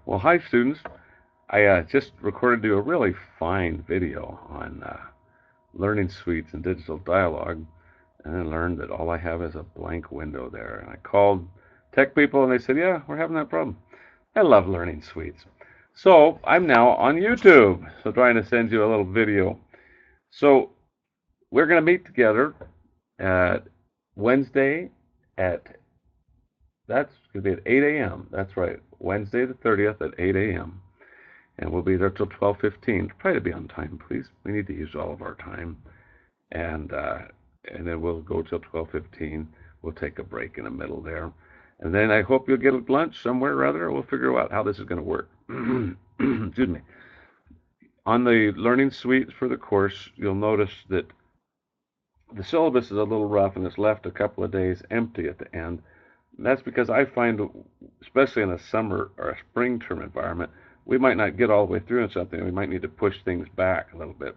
Well, hi students. I just recorded you a really fine video on learning suites and digital dialogue, and then learned that all I have is a blank window there. And I called tech people, and they said, "Yeah, we're having that problem." I love learning suites, so I'm now on YouTube. So trying to send you a little video. So we're going to meet together at Wednesday at that's going to be at 8 a.m. That's right, Wednesday the 30th at 8 a.m. And we'll be there till 12:15. Try to be on time, please. We need to use all of our time, and uh, and then we'll go till 12:15. We'll take a break in the middle there, and then I hope you'll get a lunch somewhere or other. We'll figure out how this is going to work. Excuse me. On the learning suite for the course, you'll notice that the syllabus is a little rough, and it's left a couple of days empty at the end. And that's because I find, especially in a summer or a spring term environment, we might not get all the way through in something. We might need to push things back a little bit.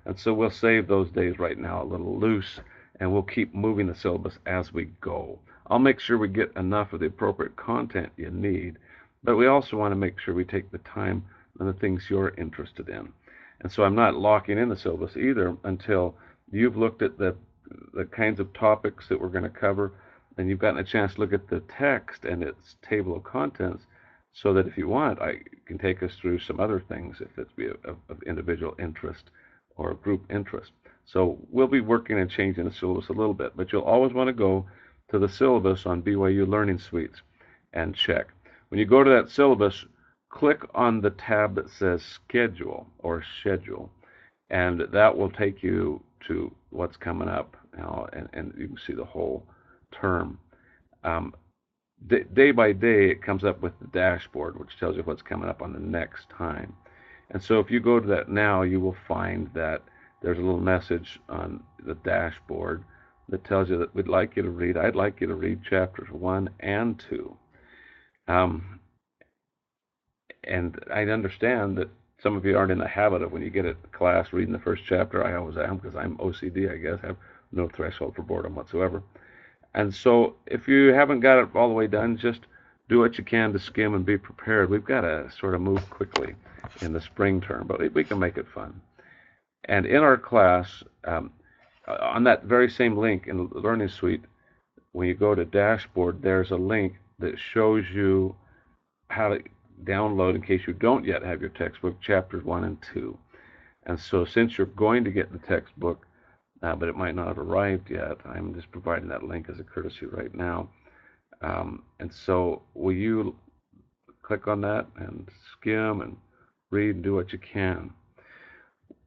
And so we'll save those days right now a little loose, and we'll keep moving the syllabus as we go. I'll make sure we get enough of the appropriate content you need, but we also want to make sure we take the time on the things you're interested in. And so I'm not locking in the syllabus either until you've looked at the kinds of topics that we're going to cover, and you've gotten a chance to look at the text and its table of contents, so that if you want, I can take us through some other things if it's of individual interest or group interest. So we'll be working and changing the syllabus a little bit, but you'll always want to go to the syllabus on BYU Learning Suites and check. When you go to that syllabus, click on the tab that says Schedule or Schedule, and that will take you to what's coming up now, and you can see the whole term. Day by day, it comes up with the dashboard, which tells you what's coming up on the next time. And so if you go to that now, you will find that there's a little message on the dashboard that tells you that I'd like you to read chapters 1 and 2. And I understand that some of you aren't in the habit of, when you get a class, reading the first chapter. I always am, because I'm OCD, I guess. I have no threshold for boredom whatsoever. And so if you haven't got it all the way done, just do what you can to skim and be prepared. We've got to sort of move quickly in the spring term, but we can make it fun. And in our class, on that very same link in the Learning Suite, when you go to Dashboard, there's a link that shows you how to download, in case you don't yet have your textbook, chapters 1 and 2. And so since you're going to get the textbook, but it might not have arrived yet, I'm just providing that link as a courtesy right now. And so will you click on that and skim and read and do what you can.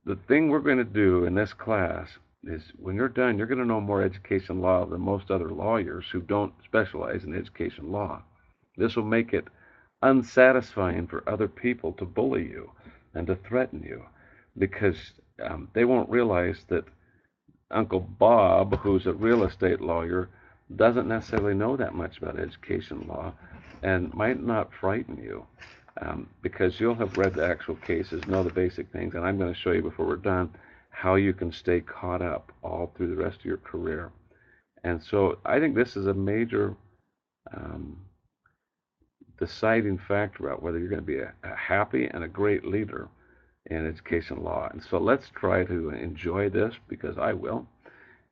The thing we're going to do in this class is, when you're done, you're going to know more education law than most other lawyers who don't specialize in education law. This will make it unsatisfying for other people to bully you and to threaten you, because they won't realize that Uncle Bob, who's a real estate lawyer, doesn't necessarily know that much about education law, and might not frighten you, because you'll have read the actual cases, know the basic things, and I'm going to show you before we're done how you can stay caught up all through the rest of your career. And so I think this is a major deciding factor about whether you're going to be a happy and a great leader in education law. And so let's try to enjoy this, because I will.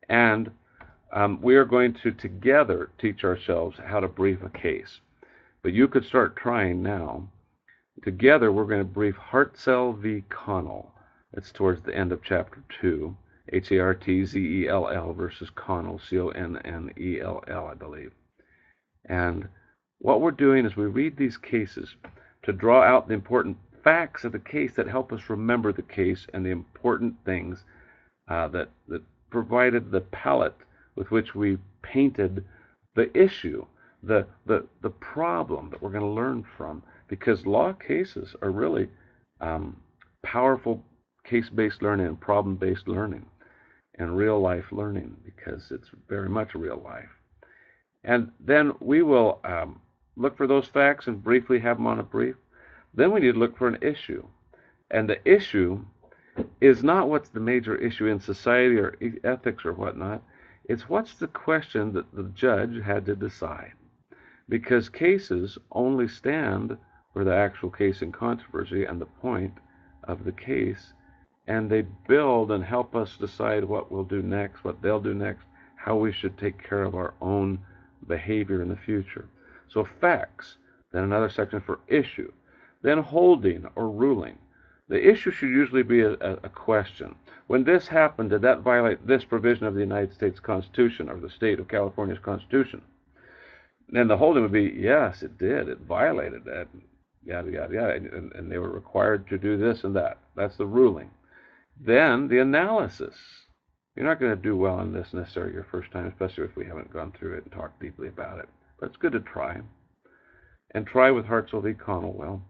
And we are going to together teach ourselves how to brief a case. But you could start trying now. Together, we're going to brief Hartzell v. Connell. It's towards the end of chapter 2. Hartzell versus Connell, Connell, I believe. And what we're doing is we read these cases to draw out the important facts of the case that help us remember the case, and the important things that provided the palette with which we painted the issue, the problem that we're going to learn from. Because law cases are really powerful case-based learning and problem-based learning and real-life learning, because it's very much real life. And then we will look for those facts and briefly have them on a brief. Then we need to look for an issue. And the issue is not what's the major issue in society or ethics or whatnot. It's what's the question that the judge had to decide. Because cases only stand for the actual case in controversy and the point of the case, and they build and help us decide what we'll do next, what they'll do next, how we should take care of our own behavior in the future. So facts, then another section for issue, then holding or ruling. The issue should usually be a question. When this happened, did that violate this provision of the United States Constitution or the state of California's Constitution? And the holding would be, yes, it did. It violated that, yada, yada, yada. And they were required to do this and that. That's the ruling. Then the analysis. You're not going to do well on this necessarily your first time, especially if we haven't gone through it and talked deeply about it. But it's good to try. And try with Hartzell v. Connell.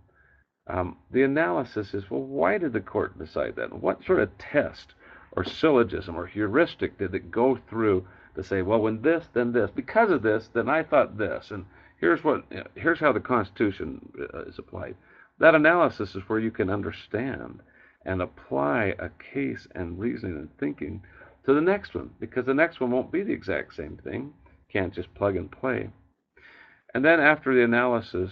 The analysis is, well, why did the court decide that? What sort of test or syllogism or heuristic did it go through to say, well, when this, then this, because of this, then I thought this, and here's how the Constitution is applied. That analysis is where you can understand and apply a case and reasoning and thinking to the next one, because the next one won't be the exact same thing. You can't just plug and play. And then after the analysis,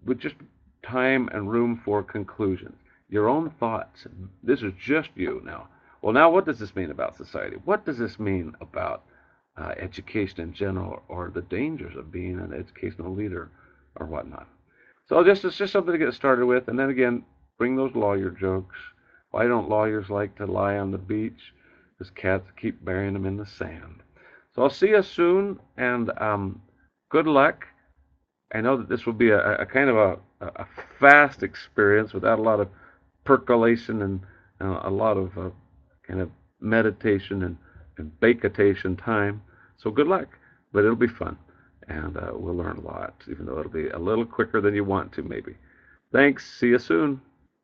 with just time and room for conclusions, your own thoughts. This is just you now. Well, now what does this mean about society? What does this mean about education in general, or the dangers of being an educational leader or whatnot? So it's just something to get started with. And then again, bring those lawyer jokes. Why don't lawyers like to lie on the beach? Because cats keep burying them in the sand. So I'll see you soon, and good luck. I know that this will be a kind of a fast experience without a lot of percolation and a lot of kind of meditation and baketation time. So good luck, but it'll be fun, and we'll learn a lot, even though it'll be a little quicker than you want to maybe. Thanks. See you soon.